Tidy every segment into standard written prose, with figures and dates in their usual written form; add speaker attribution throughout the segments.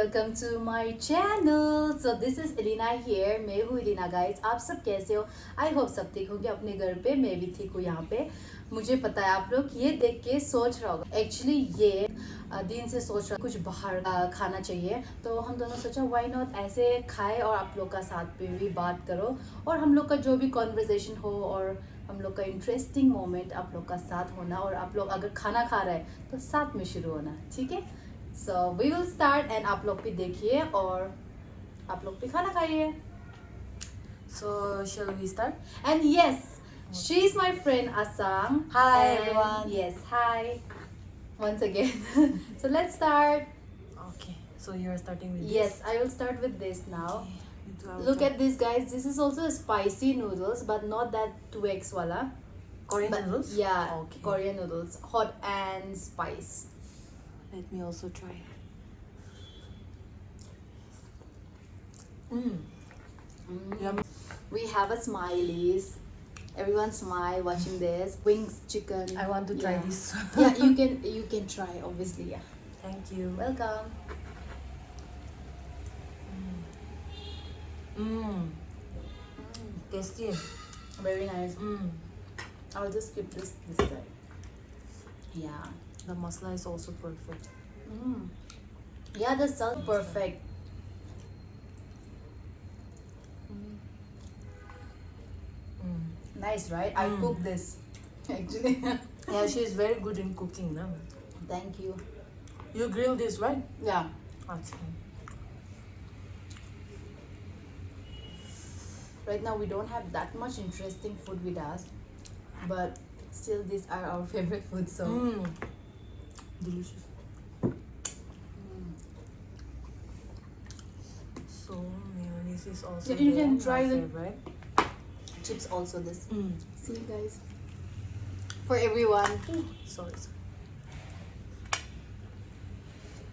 Speaker 1: welcome to my channel. So this is Elina here. मैं हूँ Elina guys. आप सब कैसे हो? I hope सब ठीक होंगे अपने घर पे. मैं भी ठीक हूँ यहाँ पे. मुझे पता है आप लोग ये देख के सोच रहे होगा. Actually ये दिन से सोच रहा कुछ बाहर खाना चाहिए. तो हम दोनों सोचा why not ऐसे खाए और आप लोग का साथ पे भी बात करो और हम लोग का जो भी conversation हो और हम लोग का इंटरेस्टिंग मोमेंट आप लोग का साथ होना और आप लोग अगर खाना खा रहे हैं तो साथ में शुरू होना. ठीक है? So we will start and आप लोग भी देखिए और आप लोग भी खाना खाइए.
Speaker 2: So shall we start?
Speaker 1: And yes, she is my friend Asang.
Speaker 2: Hi,
Speaker 1: And
Speaker 2: everyone.
Speaker 1: Yes, hi. Once again. So let's start.
Speaker 2: Okay. So you are starting with
Speaker 1: Yes, I will start with this now.
Speaker 2: this.
Speaker 1: Look at this, guys. This is also a spicy noodles, but not that 2x wala.
Speaker 2: Korean
Speaker 1: But
Speaker 2: noodles.
Speaker 1: Yeah,
Speaker 2: Okay.
Speaker 1: Korean noodles, hot and spice.
Speaker 2: Let me also try. Yum.
Speaker 1: We have a smileys. Everyone smile watching this. Wings, chicken.
Speaker 2: I want to try
Speaker 1: Yeah.
Speaker 2: this.
Speaker 1: Yeah, you can try, obviously. Yeah.
Speaker 2: Thank you.
Speaker 1: Welcome.
Speaker 2: Tasty.
Speaker 1: Very nice. I'll just skip this side. Yeah.
Speaker 2: The masala is also perfect.
Speaker 1: Yeah, the salt perfect. Nice, right? I cooked this actually.
Speaker 2: Yeah, she is very good in cooking, no?
Speaker 1: Thank you.
Speaker 2: You grill this, right?
Speaker 1: Yeah.
Speaker 2: Okay.
Speaker 1: Right now we don't have that much interesting food with us, but still these are our favorite food. So
Speaker 2: Delicious. So mayonnaise is also
Speaker 1: You
Speaker 2: there,
Speaker 1: can try
Speaker 2: my
Speaker 1: the
Speaker 2: favorite.
Speaker 1: chips also. This.
Speaker 2: Mm.
Speaker 1: See, guys. For everyone.
Speaker 2: Sorry.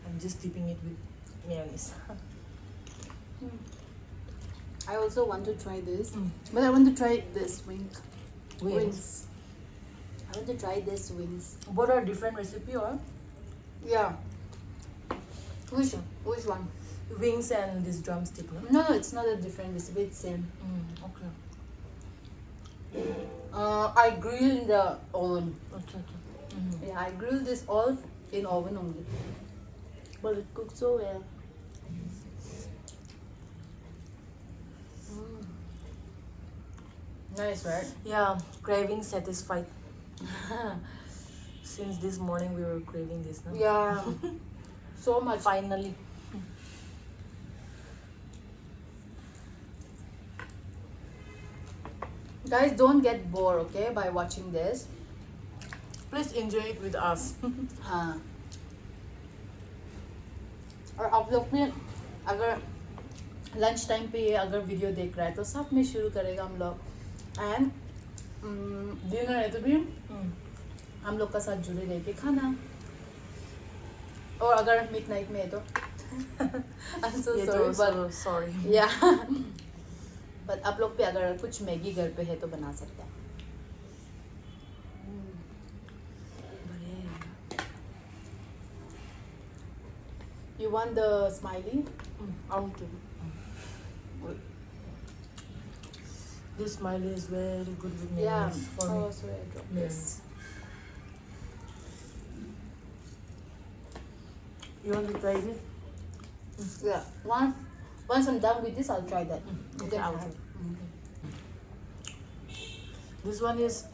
Speaker 2: I'm just dipping it with mayonnaise.
Speaker 1: I also want to try this, but I want to try this wings. I want to try this wings.
Speaker 2: Both are different recipe, or
Speaker 1: Yeah. Which one?
Speaker 2: wings and this drumstick, no?
Speaker 1: No, it's not a different recipe. It's same.
Speaker 2: Okay.
Speaker 1: I grill in the oven.
Speaker 2: Okay.
Speaker 1: Yeah, I grill this all in oven only. But it cooks so well. Nice, right?
Speaker 2: Yeah, craving satisfied. Since this morning we were craving this, no?
Speaker 1: Yeah. So much.
Speaker 2: Finally.
Speaker 1: Guys, don't get bored, okay, by watching this.
Speaker 2: Please enjoy it with us.
Speaker 1: हाँ. और आप लोग भी अगर lunch time पे ये अगर video देख रहा है तो साथ में शुरू करेगा हम लोग. एंड डिनर है तो भी हम लोग का साथ जुड़े रह के खाना. और अगर मिडनाइट में है तो I'm so sorry, but
Speaker 2: sorry.
Speaker 1: yeah. But आप लोग पे अगर कुछ मैगी घर पे है तो बना सकते हैं. You want the smiley?
Speaker 2: I'll do. This smiley is very good with
Speaker 1: Yeah.
Speaker 2: mayonnaise for me.
Speaker 1: Oh, sorry, I dropped this.
Speaker 2: You want to try it?
Speaker 1: Yeah. Once I'm done with this, I'll try that. You
Speaker 2: Okay,
Speaker 1: can
Speaker 2: I'll
Speaker 1: try.
Speaker 2: try. This one is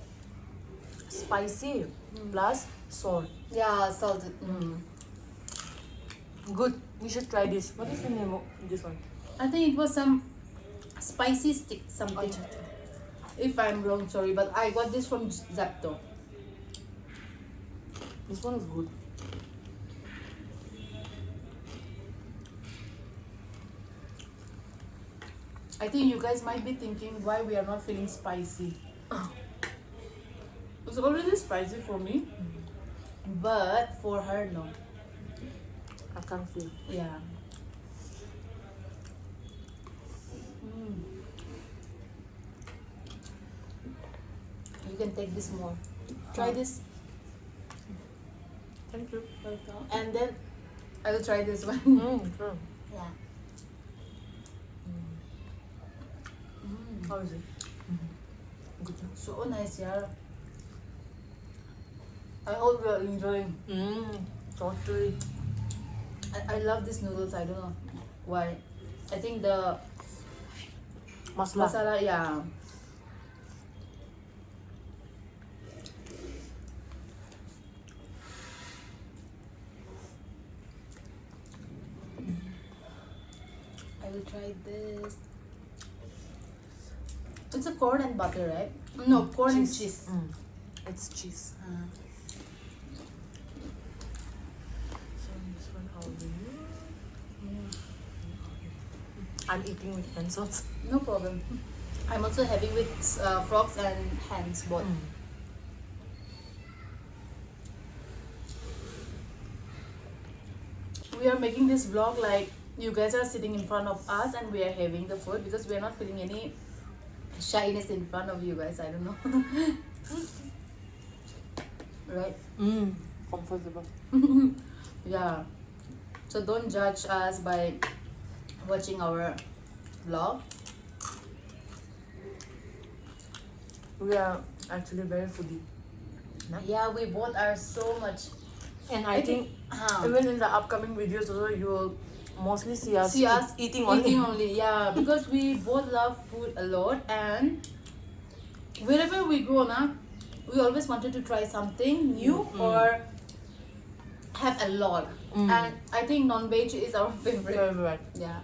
Speaker 2: spicy plus salt.
Speaker 1: Yeah, salted.
Speaker 2: Good. You should try this. What is the name of this one?
Speaker 1: I think it was some spicy stick something. If I'm wrong, sorry, but I got this from Zapto.
Speaker 2: This one is good.
Speaker 1: I think you guys might be thinking why we are not feeling spicy. It's already spicy for me, but for her, no.
Speaker 2: I can't feel.
Speaker 1: Yeah. You can take this more. Try this.
Speaker 2: Thank you.
Speaker 1: Welcome. And then I will try this one.
Speaker 2: Sure.
Speaker 1: Yeah.
Speaker 2: How is it? Good.
Speaker 1: So nice, yeah. I hope you are enjoying.
Speaker 2: Totally.
Speaker 1: I love these noodles. I don't know why. I think the
Speaker 2: Masala.
Speaker 1: masala, yeah. I will try this. It's a corn and butter, right? No, corn and cheese.
Speaker 2: It's cheese. So this one how do you? I'm eating with pencils.
Speaker 1: No problem. I'm also having with frogs and hands both. We are making this vlog like you guys are sitting in front of us and we are having the food because we are not feeling any shyness in front of you guys. I don't know. Right?
Speaker 2: Comfortable.
Speaker 1: Yeah. So don't judge us by watching our vlog.
Speaker 2: We are actually very foodie.
Speaker 1: Yeah, we both are so much.
Speaker 2: And I think even in the upcoming videos also you will mostly see us eating only.
Speaker 1: Yeah, because we both love food a lot, and wherever we go now, we always wanted to try something new or have a lot. And I think non-veg is our favorite.
Speaker 2: Favorite.
Speaker 1: Yeah.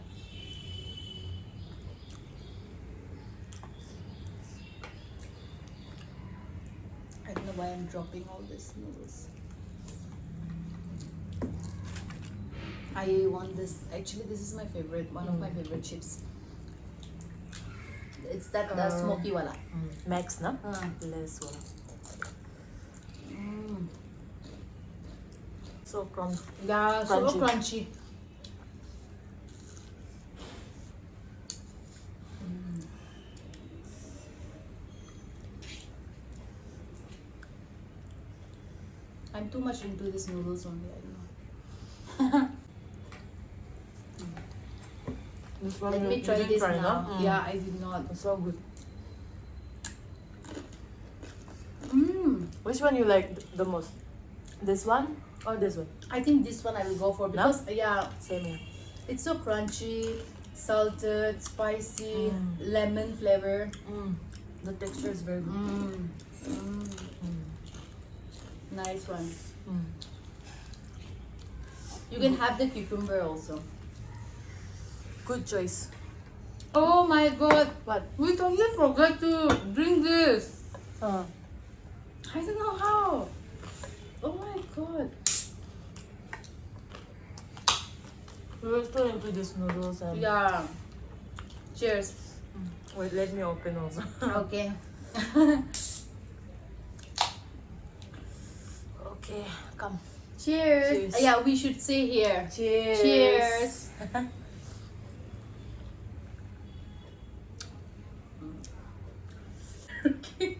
Speaker 1: I don't know why I'm dropping all these noodles. I want this. Actually, this is my favorite. One of my favorite chips. It's that the smoky wala.
Speaker 2: Max na? Less one. So crunchy.
Speaker 1: Yeah, so crunchy. I'm too much into these noodles only. I don't know.
Speaker 2: This one
Speaker 1: Let
Speaker 2: you
Speaker 1: me try
Speaker 2: didn't
Speaker 1: this
Speaker 2: try,
Speaker 1: now.
Speaker 2: no?
Speaker 1: Yeah, I did not.
Speaker 2: It's so good.
Speaker 1: Mm.
Speaker 2: Which one you like the most? This one or this one?
Speaker 1: I think this one I will go for because yeah,
Speaker 2: Same here.
Speaker 1: it's so crunchy, salted, spicy, lemon flavor.
Speaker 2: The texture is very good.
Speaker 1: Nice one. You can have the cucumber also.
Speaker 2: Good choice.
Speaker 1: Oh my god!
Speaker 2: What?
Speaker 1: We totally forgot to drink this.
Speaker 2: Uh,
Speaker 1: I don't know how. Oh my god.
Speaker 2: we're still into these noodles and
Speaker 1: Yeah. Cheers.
Speaker 2: wait, let me open also.
Speaker 1: Okay.
Speaker 2: Okay, come.
Speaker 1: Cheers.
Speaker 2: Cheers.
Speaker 1: Yeah, we should say here.
Speaker 2: Cheers.
Speaker 1: Cheers. Okay.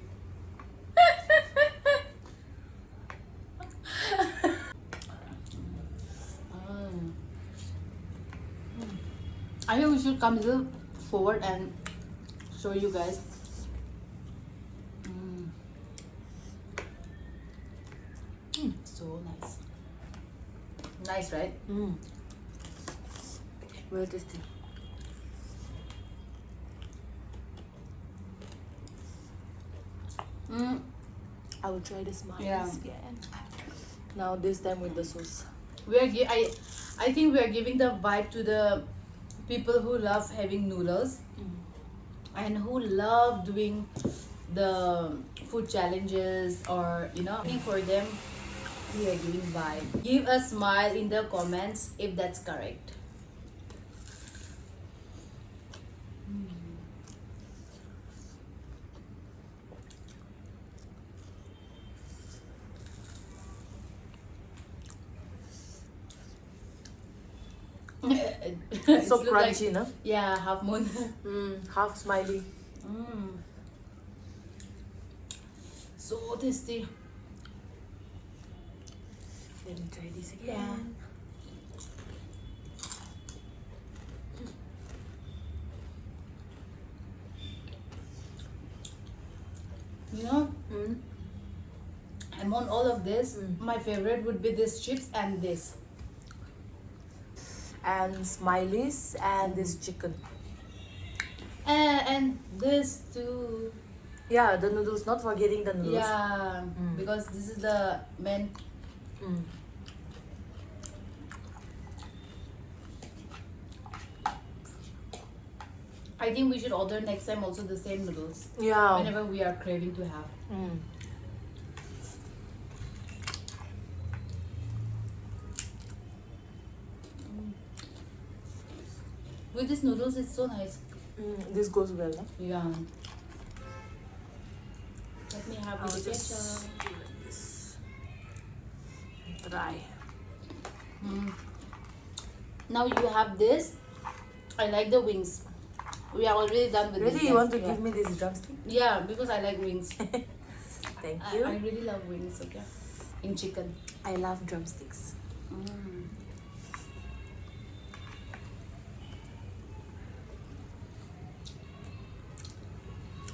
Speaker 1: I think we should come a little forward and show you guys. So nice. Nice, right?
Speaker 2: Very tasty. I will try this smiles again. Now this time with the sauce.
Speaker 1: We are I think we are giving the vibe to the people who love having noodles and who love doing the food challenges, or I think for them we are giving vibe. Give a smile in the comments if that's correct.
Speaker 2: It's so
Speaker 1: look like-
Speaker 2: crunchy, no?
Speaker 1: Yeah, half moon.
Speaker 2: Half smiley.
Speaker 1: So tasty.
Speaker 2: Let me try this again.
Speaker 1: You know,
Speaker 2: Mm.
Speaker 1: among all of this, my favorite would be this chips and this.
Speaker 2: And smileys and this chicken.
Speaker 1: And this too.
Speaker 2: Yeah, the noodles. Not forgetting the noodles.
Speaker 1: Yeah, because this is the main.
Speaker 2: Mm.
Speaker 1: I think we should order next time also the same noodles
Speaker 2: Yeah.
Speaker 1: whenever we are craving to have.
Speaker 2: Mm.
Speaker 1: With these noodles, it's so nice.
Speaker 2: This goes well, no?
Speaker 1: Yeah. Let me have
Speaker 2: I'll
Speaker 1: with the
Speaker 2: just
Speaker 1: ketchup.
Speaker 2: do like this. And try.
Speaker 1: Now you have this. I like the wings. We are already done with this.
Speaker 2: Really, you want to
Speaker 1: yeah.
Speaker 2: give me this drumstick?
Speaker 1: Yeah, because I like wings.
Speaker 2: Thank
Speaker 1: I
Speaker 2: you.
Speaker 1: really love wings, okay? In chicken.
Speaker 2: I love drumsticks.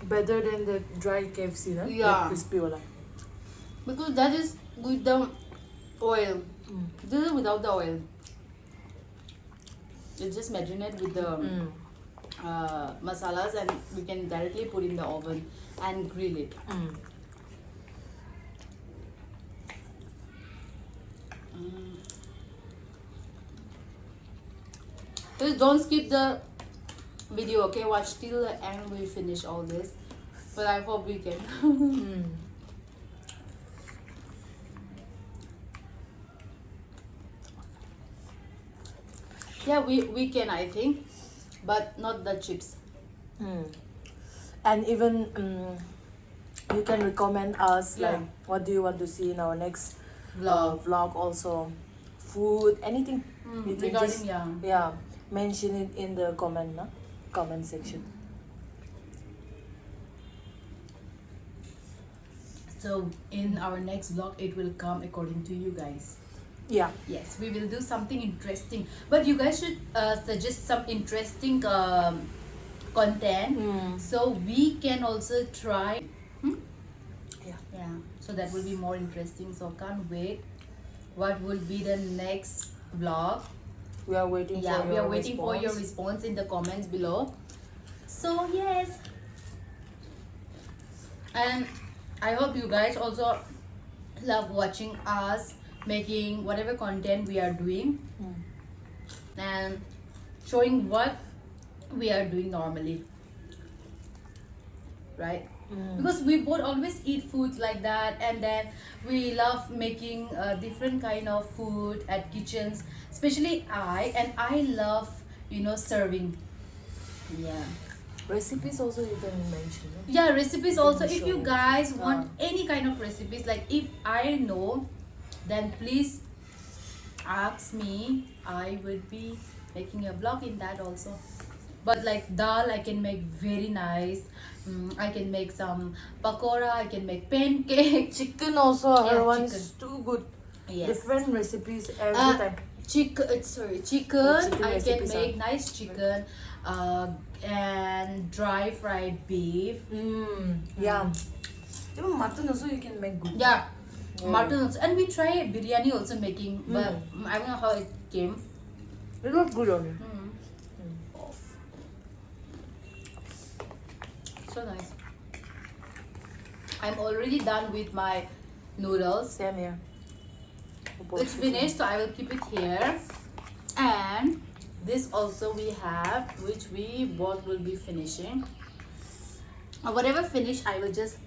Speaker 2: Better than the dry KFC, no?
Speaker 1: Yeah.
Speaker 2: The crispy one.
Speaker 1: Because that is with the oil. This is without the oil. It's just marinate with the masalas, and we can directly put in the oven and grill it. Please don't skip the video, okay? Watch till the end. We finish all this, but I hope we can. Yeah, we can, I think, but not the chips.
Speaker 2: And even you can recommend us
Speaker 1: Yeah.
Speaker 2: like what do you want to see in our next
Speaker 1: Vlog.
Speaker 2: vlog also, food, anything. You can
Speaker 1: Regarding,
Speaker 2: just
Speaker 1: yeah.
Speaker 2: mention it in the comment section.
Speaker 1: So in our next vlog, it will come according to you guys.
Speaker 2: Yeah.
Speaker 1: Yes, we will do something interesting. But you guys should suggest some interesting content, so we can also try. Yeah. So that will be more interesting. So can't wait. What will be the next vlog?
Speaker 2: We are waiting
Speaker 1: Yeah,
Speaker 2: for your
Speaker 1: we are waiting for your
Speaker 2: response.
Speaker 1: response in the comments below. So yes, and I hope you guys also love watching us making whatever content we are doing and showing what we are doing normally, right? Because we both always eat food like that, and then we love making different kind of food at kitchens, especially I love, serving. Yeah.
Speaker 2: Recipes also you can mention. No?
Speaker 1: Yeah, recipes also.
Speaker 2: Can
Speaker 1: If you
Speaker 2: show.
Speaker 1: guys want any kind of recipes, like if I know, then please ask me. I would be making a vlog in that also. But like dal, I can make very nice. I can make some pakora. I can make pancake.
Speaker 2: Chicken also,
Speaker 1: Yeah,
Speaker 2: her one
Speaker 1: chicken.
Speaker 2: is too good.
Speaker 1: Yes.
Speaker 2: Different recipes every time.
Speaker 1: Chicken. Chicken. I can
Speaker 2: recipes
Speaker 1: make nice chicken. And dry fried beef.
Speaker 2: Yeah. Even mutton also you can make good.
Speaker 1: Yeah, mutton also. And we try biryani also making, but I don't know how it came.
Speaker 2: It was good only.
Speaker 1: So nice. I'm already done with my noodles.
Speaker 2: Same here.
Speaker 1: It's finished, so I will keep it here. And this also we have, which we both will be finishing. Whatever finish, I will just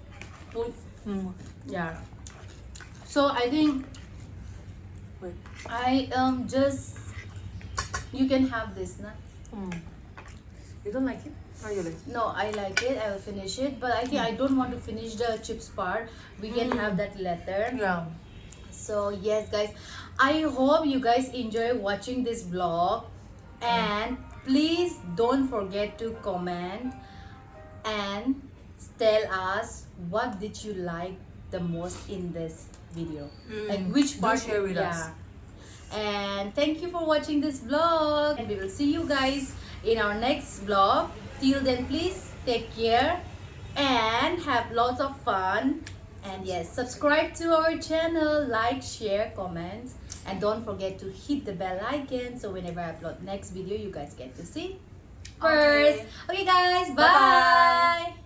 Speaker 1: put. Yeah. So I think
Speaker 2: Wait.
Speaker 1: I just, you can have this, na?
Speaker 2: You don't like it? Or you like it?
Speaker 1: No, I like it. I will finish it, but I think I don't want to finish the chips part. We can have that later.
Speaker 2: Yeah.
Speaker 1: So yes, guys, I hope you guys enjoy watching this vlog, and please don't forget to comment and tell us what did you like the most in this video, like which
Speaker 2: Do
Speaker 1: part.
Speaker 2: share with us.
Speaker 1: And thank you for watching this vlog, and we will see you guys in our next vlog. Till then, please take care and have lots of fun. And yes, subscribe to our channel, like, share, comment, and don't forget to hit the bell icon so whenever I upload next video, you guys get to see first. Okay guys, bye.